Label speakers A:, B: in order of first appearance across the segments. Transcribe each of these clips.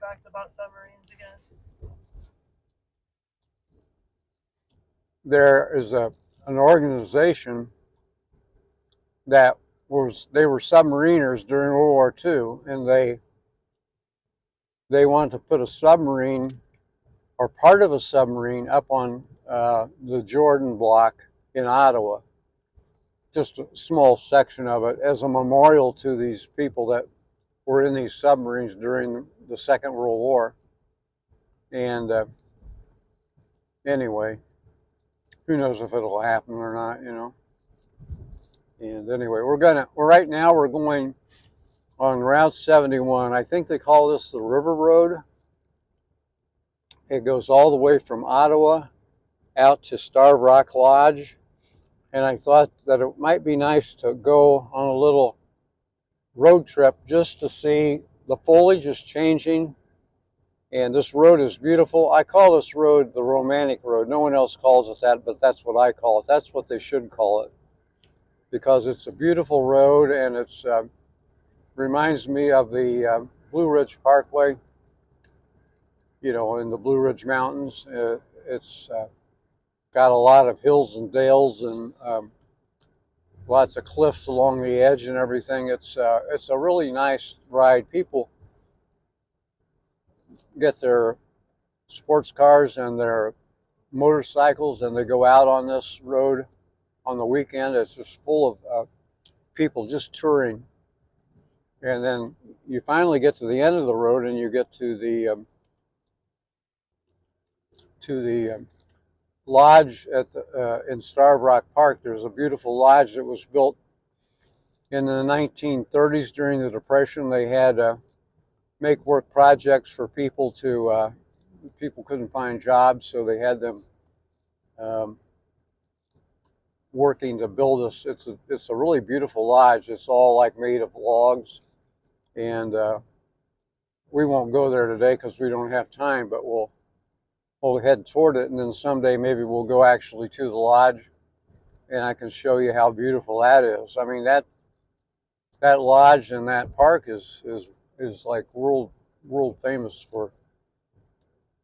A: fact about submarines again?
B: There is an organization that they were submariners during World War II, and they wanted to put a submarine or part of a submarine up on the Jordan block in Ottawa, just a small section of it, as a memorial to these people that were in these submarines during the Second World War. And anyway, who knows if it'll happen or not, you know. And anyway, right now we're going on Route 71. I think they call this the River Road. It goes all the way from Ottawa out to Starved Rock Lodge. And I thought that it might be nice to go on a little road trip just to see the foliage is changing. And this road is beautiful. I call this road the Romantic Road. No one else calls it that, but that's what I call it. That's what they should call it, because it's a beautiful road, and it's reminds me of the Blue Ridge Parkway, you know, in the Blue Ridge Mountains. It's got a lot of hills and dales and lots of cliffs along the edge and everything. It's a really nice ride. People get their sports cars and their motorcycles and they go out on this road on the weekend. It's just full of people just touring. And then you finally get to the end of the road and you get to the lodge at in Starved Rock Park. There's a beautiful lodge that was built in the 1930s during the Depression. They had make work projects for people to people couldn't find jobs, so they had them working to build us. It's a really beautiful lodge. It's all like made of logs, and we won't go there today because we don't have time. But we'll head toward it, and then someday maybe we'll go actually to the lodge, and I can show you how beautiful that is. I mean, that lodge and that park is like world famous for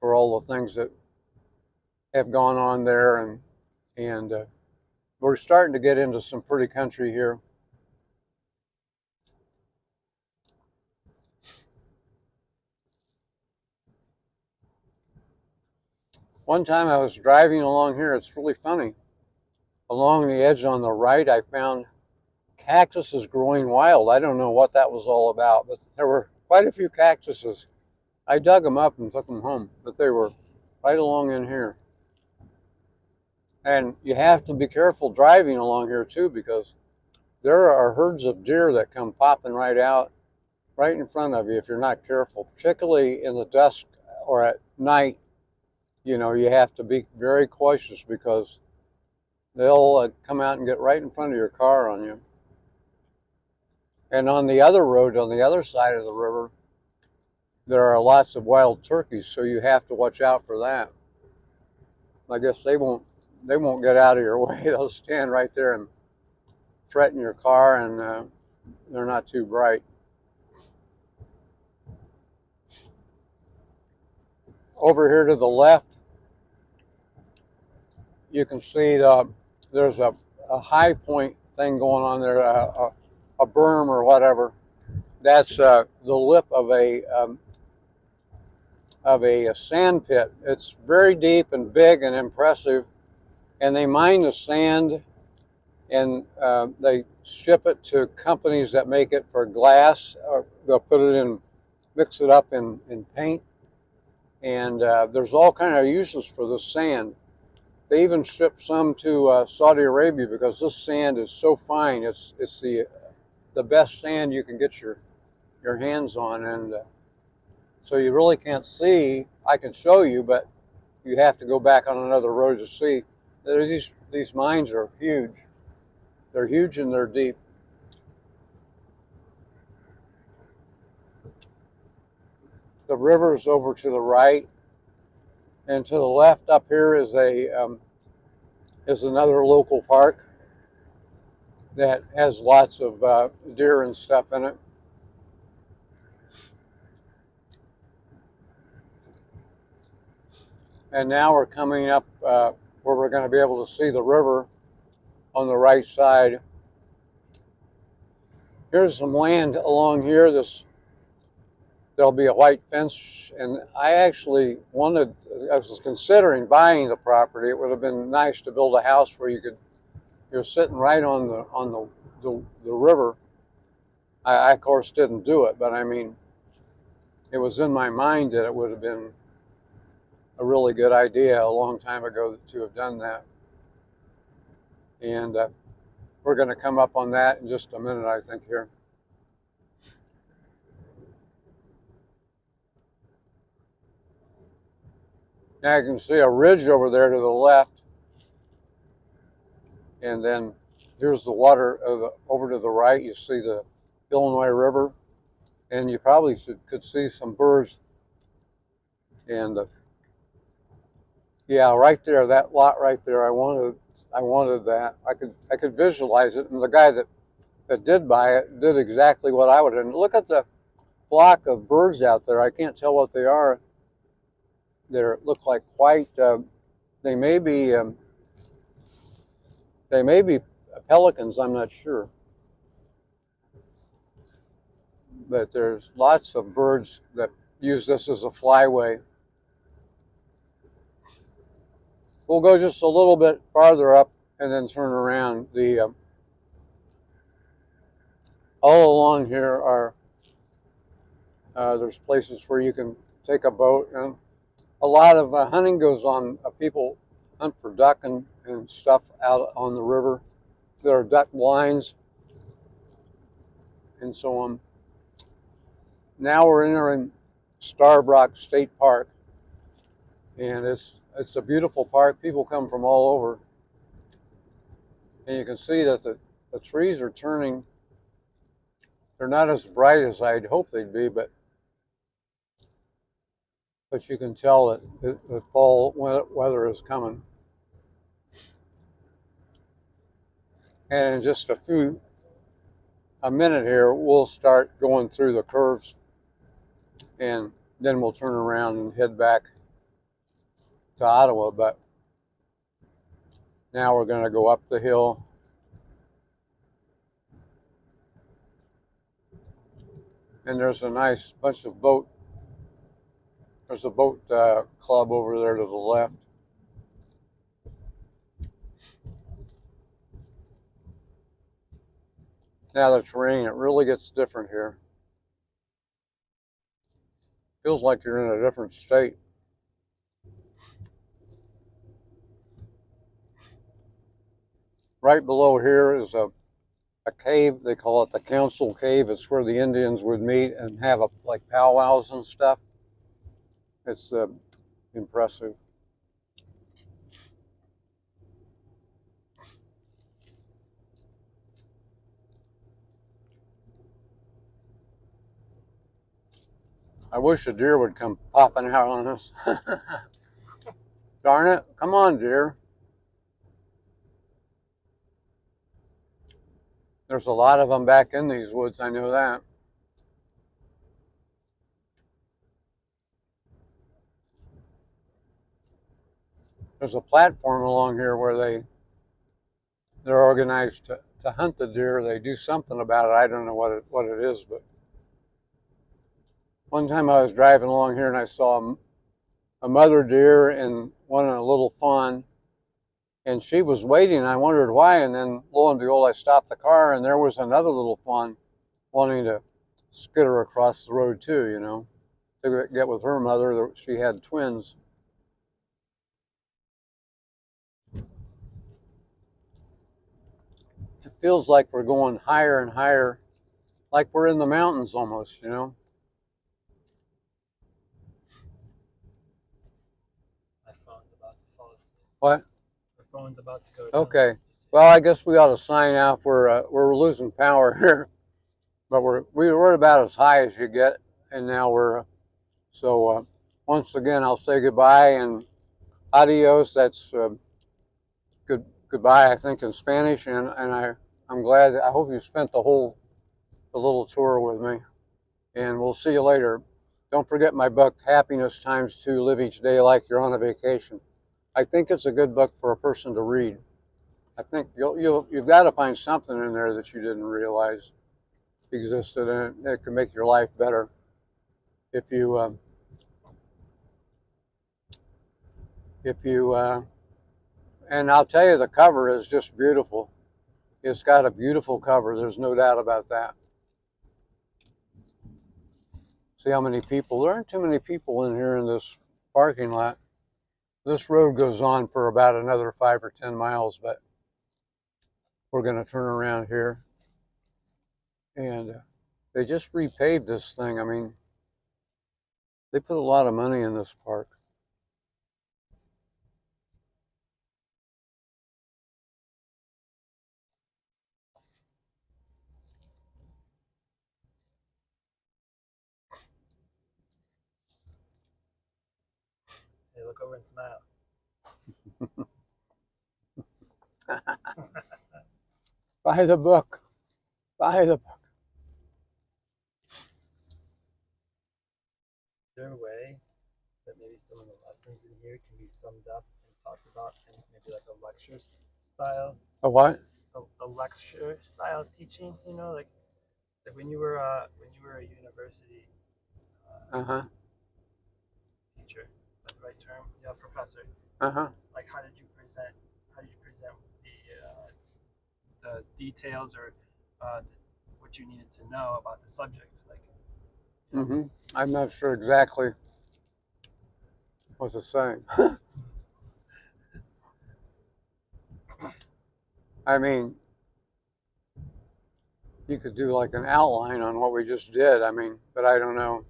B: all the things that have gone on there, and we're starting to get into some pretty country here. One time I was driving along here. It's really funny. Along the edge on the right, I found cactuses growing wild. I don't know what that was all about, but there were quite a few cactuses. I dug them up and took them home, but they were right along in here. And you have to be careful driving along here too, because there are herds of deer that come popping right out, right in front of you if you're not careful, particularly in the dusk or at night. You know, you have to be very cautious because they'll come out and get right in front of your car on you. And on the other road, on the other side of the river, there are lots of wild turkeys, so you have to watch out for that. I guess they won't get out of your way. They'll stand right there and threaten your car, and they're not too bright. Over here to the left, you can see there's a high point thing going on there, a berm or whatever. That's the lip of a sand pit. It's very deep and big and impressive, and they mine the sand and they ship it to companies that make it for glass, or they'll put it in, mix it up in paint, and there's all kind of uses for the sand. They even ship some to Saudi Arabia because this sand is so fine. It's the best sand you can get your hands on, and so you really can't see. I can show you, but you have to go back on another road to see. These mines are huge. They're huge and they're deep. The river's over to the right, and to the left up here is another local park that has lots of deer and stuff in it. And now we're coming up where we're going to be able to see the river on the right side. Here's some land along here. There'll be a white fence, and I was considering buying the property. It would have been nice to build a house where you're sitting right on the river. I of course didn't do it, but I mean, it was in my mind that it would have been a really good idea a long time ago to have done that. And we're going to come up on that in just a minute, I think, here. Now you can see a ridge over there to the left, and then here's the water over to the right. You see the Illinois River, and you probably could see some birds. And yeah, right there, that lot right there, I wanted that. I could visualize it, and the guy that did buy it did exactly what I would. And look at the flock of birds out there. I can't tell what they are. They look like white. They may be pelicans. I'm not sure, but there's lots of birds that use this as a flyway. We'll go just a little bit farther up and then turn around. All along here are there's places where you can take a boat, and a lot of hunting goes on. People hunt for duck and stuff out on the river. There are duck blinds and so on. Now we're entering Starved Rock State Park, and it's a beautiful park. People come from all over, and you can see that the trees are turning. They're not as bright as I'd hoped they'd be, but you can tell that the fall weather is coming. And in just a minute here, we'll start going through the curves, and then we'll turn around and head back to Ottawa. But now we're going to go up the hill. And there's a nice bunch of there's a boat club over there to the left. Now the terrain, it really gets different here. Feels like you're in a different state. Right below here is a cave. They call it the Council Cave. It's where the Indians would meet and have like powwows and stuff. It's impressive. I wish a deer would come popping out on us. Darn it. Come on, deer. There's a lot of them back in these woods, I know that. There's a platform along here where they're organized to hunt the deer. They do something about it. I don't know what it is, but one time I was driving along here and I saw a mother deer and a little fawn, and she was waiting. I wondered why, and then lo and behold, I stopped the car, and there was another little fawn wanting to skitter across the road too, to get with her mother. She had twins. It feels like we're going higher and higher, like we're in the mountains almost,
A: My phone's about to fall asleep.
B: What?
A: My phone's about to go down.
B: Okay. Well, I guess we ought to sign out. We're losing power here, but we're about as high as you get, and now once again I'll say goodbye and adios. That's goodbye, I think, in Spanish, and I'm glad. I hope you spent the little tour with me, and we'll see you later. Don't forget my book, Happiness Times 2, Live Each Day Like You're on a Vacation. I think it's a good book for a person to read. I think you've got to find something in there that you didn't realize existed, and it can make your life better if you and I'll tell you, the cover is just beautiful. It's got a beautiful cover. There's no doubt about that. See how many people? There aren't too many people in here in this parking lot. This road goes on for about another 5 or 10 miles, but we're going to turn around here. And they just repaved this thing. I mean, they put a lot of money in this park.
A: Hey, look over and smile.
B: Buy the book. Buy the book.
A: Is there a way that maybe some of the lessons in here can be summed up and talked about in maybe like a lecture style?
B: A what?
A: A lecture style teaching, like when you were a university
B: Uh-huh.
A: teacher, is that the right term? Yeah, professor.
B: Uh-huh.
A: Like how did you present the details or what you needed to know about the subject? Like,
B: Mm-hmm. I'm not sure exactly what to say. I mean, you could do like an outline on what we just did. I mean, but I don't know.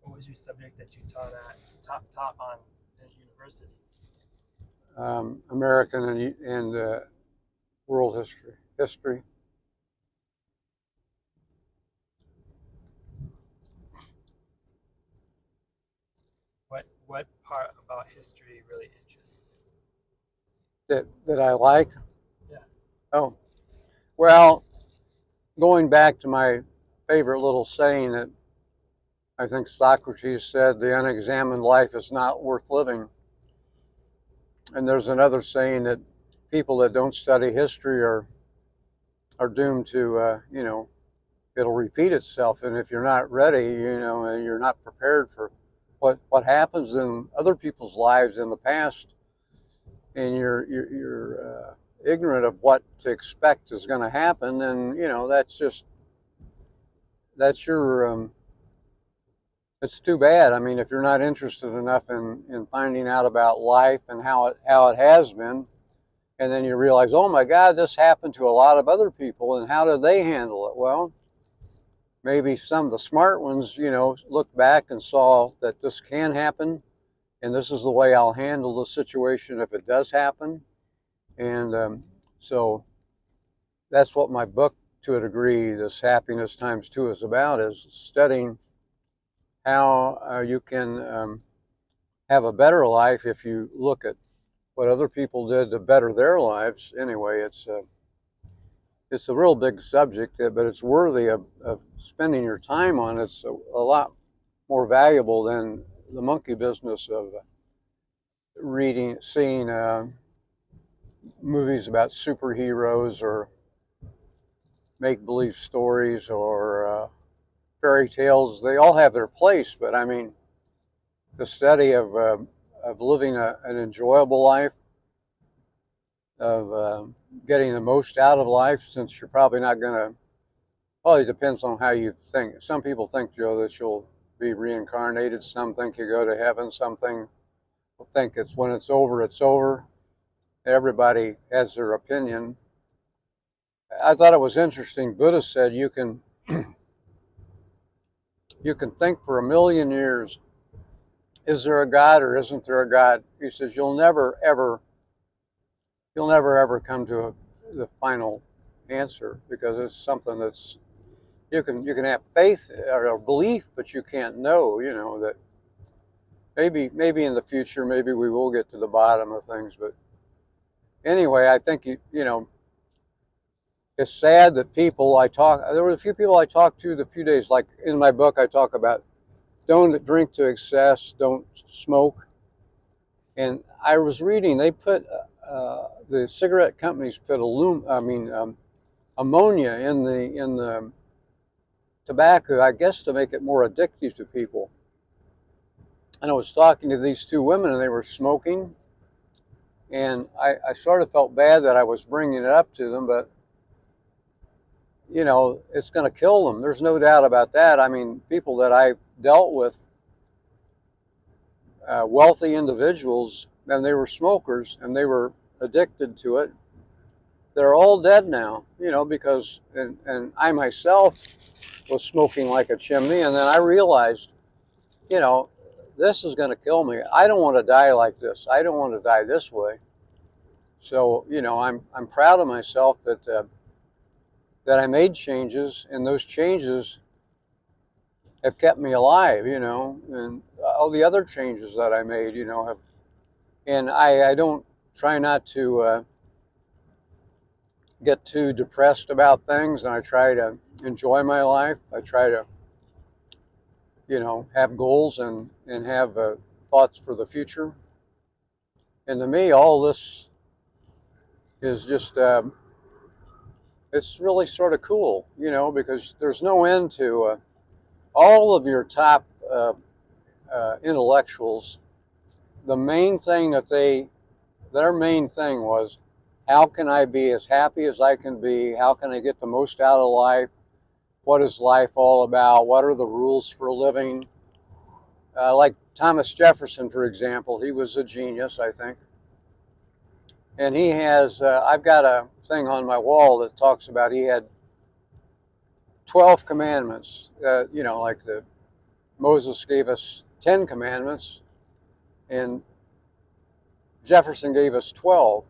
A: what was your subject that you taught on at university?
B: American and world history.
A: What part about history really interests
B: That I like.
A: you? Yeah.
B: Oh, well, going back to my favorite little saying that I think Socrates said, the unexamined life is not worth living. And there's another saying that people that don't study history are doomed to, it'll repeat itself. And if you're not ready, and you're not prepared for what happens in other people's lives in the past, and you're ignorant of what to expect is going to happen, then that's your it's too bad. I mean, if you're not interested enough in finding out about life and how it has been, and then you realize, oh my God, this happened to a lot of other people, and how did they handle it? Well, maybe some of the smart ones, looked back and saw that this can happen, and this is the way I'll handle the situation if it does happen. And so that's what my book, to a degree, this Happiness Times 2 is about, is studying how you can have a better life if you look at what other people did to better their lives. Anyway, it's a real big subject, but it's worthy of spending your time on. It's a lot more valuable than the monkey business of seeing movies about superheroes or make-believe stories or fairy tales. They all have their place, but I mean, the study of living an enjoyable life, of getting the most out of life, since you're probably not going to, well, it depends on how you think. Some people think, that you'll be reincarnated. Some think you go to heaven. Some think it's when it's over, it's over. Everybody has their opinion. I thought it was interesting. Buddha said you can think for 1,000,000 years, is there a God or isn't there a God? He says you'll never ever come to the final answer, because it's something that's you can have faith or a belief, but you can't know. That maybe in the future, maybe we will get to the bottom of things, but anyway, I think it's sad that there were a few people I talked to the few days, like in my book, I talk about don't drink to excess, don't smoke. And I was reading, they put, the cigarette companies put ammonia in the tobacco, I guess to make it more addictive to people. And I was talking to these two women and they were smoking. And I sort of felt bad that I was bringing it up to them, but it's going to kill them. There's no doubt about that. I mean, people that I dealt with, wealthy individuals, and they were smokers and they were addicted to it. They're all dead now, because, and I myself was smoking like a chimney. And then I realized, you know, this is going to kill me. I don't want to die like this. I don't want to die this way. So, I'm proud of myself that I made changes, and those changes have kept me alive, and all the other changes that I made, have, and I don't try not to get too depressed about things, and I try to enjoy my life. I try to, have goals and have thoughts for the future. And to me, all this is just, it's really sort of cool, because there's no end to all of your top intellectuals. The main thing their main thing was, how can I be as happy as I can be? How can I get the most out of life? What is life all about? What are the rules for living? Like Thomas Jefferson, for example, he was a genius, I think. And he has, I've got a thing on my wall that talks about he had 12 commandments, like Moses gave us 10 commandments, and Jefferson gave us 12.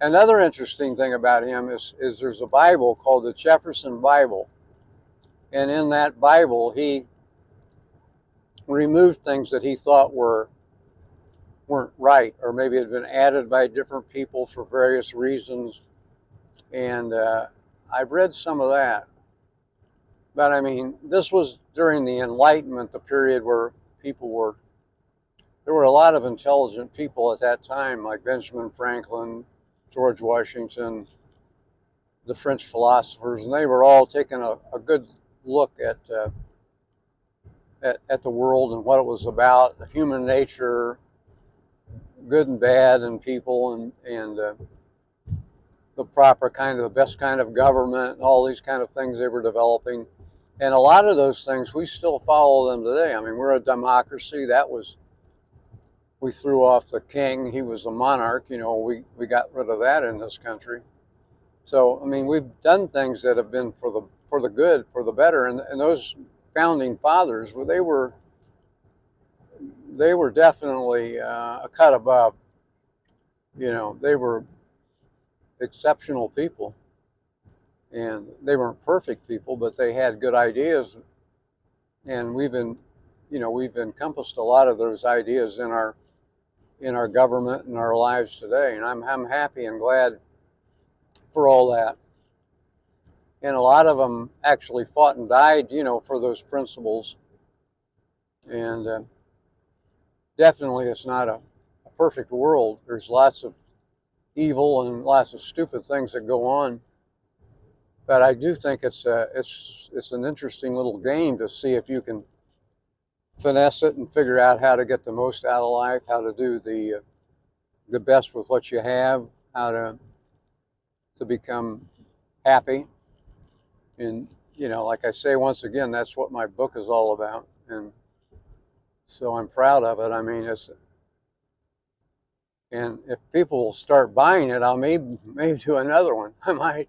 B: Another interesting thing about him is there's a Bible called the Jefferson Bible. And in that Bible, he removed things that he thought weren't right, or maybe had been added by different people for various reasons. And I've read some of that. But I mean, this was during the Enlightenment, the period where there were a lot of intelligent people at that time, like Benjamin Franklin, George Washington, the French philosophers, and they were all taking a good look at the world and what it was about, human nature, good and bad, and people, and the best kind of government, and all these kind of things they were developing. And a lot of those things, we still follow them today. I mean, we're a democracy. We threw off the king. He was a monarch. We got rid of that in this country. So, I mean, we've done things that have been for the good, for the better. And those founding fathers, they were definitely a cut above. They were exceptional people. And they weren't perfect people, but they had good ideas. And we've encompassed a lot of those ideas in our government and our lives today. And I'm happy and glad for all that. And a lot of them actually fought and died, for those principles. And definitely it's not a perfect world. There's lots of evil and lots of stupid things that go on. But I do think it's an interesting little game to see if you can finesse it and figure out how to get the most out of life, how to do the best with what you have, how to become happy. And like I say, once again, that's what my book is all about, and so I'm proud of it. I mean, and if people will start buying it, I'll maybe do another one. I might,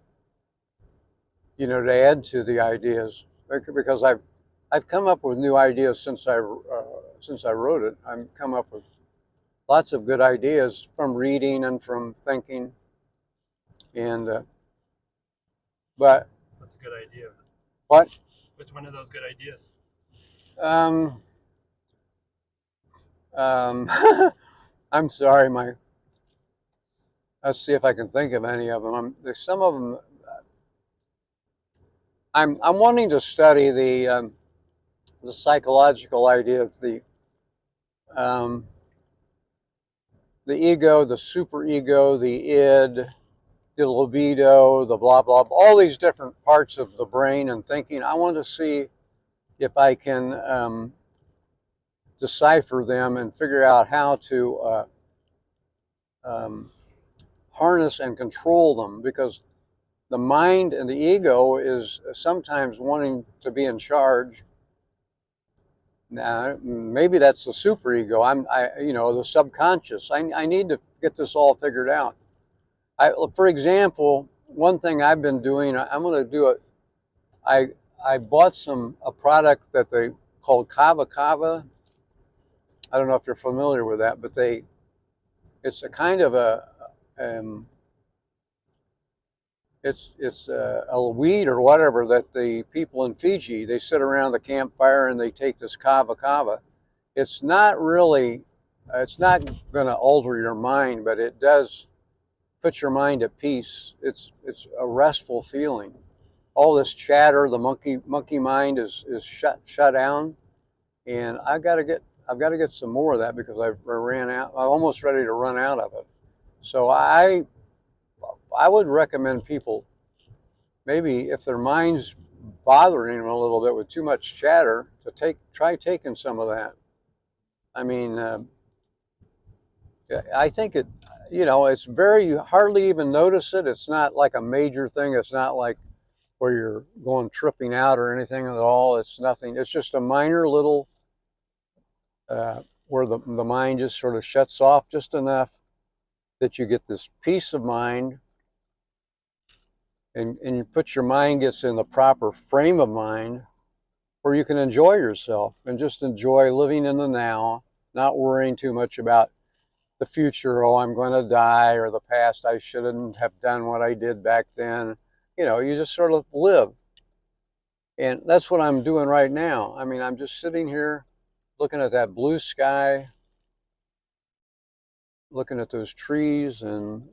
B: to add to the ideas, because I've come up with new ideas since I wrote it. I've come up with lots of good ideas from reading and from thinking, and but
A: What's a good idea?
B: what?
A: Which one of those good ideas?
B: I'm sorry, let's see if I can think of any of them. There's some of them. I'm wanting to study the psychological idea of um, the ego, the superego, the id, the libido, the blah blah, all these different parts of the brain and thinking. I want to see if I can decipher them and figure out how to um, harness and control them, because the mind and the ego is sometimes wanting to be in charge. Now, maybe that's the superego. The subconscious. I need to get this all figured out. For example, one thing I've been doing, I'm going to do it. I bought a product that they called Kava Kava. I don't know if you're familiar with that, but it's a kind of um, it's a weed or whatever that the people in Fiji, they sit around the campfire and they take this Kava Kava. It's not really, it's not going to alter your mind, but it does put your mind at peace. It's a restful feeling. All this chatter, the monkey mind is shut down, and I've got to get some more of that because I ran out. I'm almost ready to run out of it. So I would recommend people, maybe if their mind's bothering them a little bit with too much chatter, to try taking some of that. I mean, I think it's very, you hardly even notice it. It's not like a major thing. It's not like where you're going tripping out or anything at all. It's nothing. It's just a minor little where the mind just sort of shuts off just enough that you get this peace of mind, and you put your mind gets in the proper frame of mind where you can enjoy yourself and just enjoy living in the now, not worrying too much about the future. Oh, I'm going to die, or the past, I shouldn't have done what I did back then. You just sort of live. And that's what I'm doing right now. I mean, I'm just sitting here looking at that blue sky, looking at those trees, and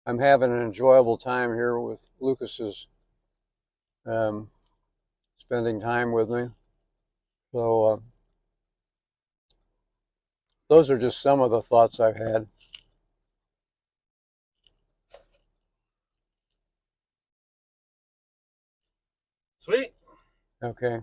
B: I'm having an enjoyable time here with Lucas's um, spending time with me. So those are just some of the thoughts I've had.
A: Sweet.
B: Okay.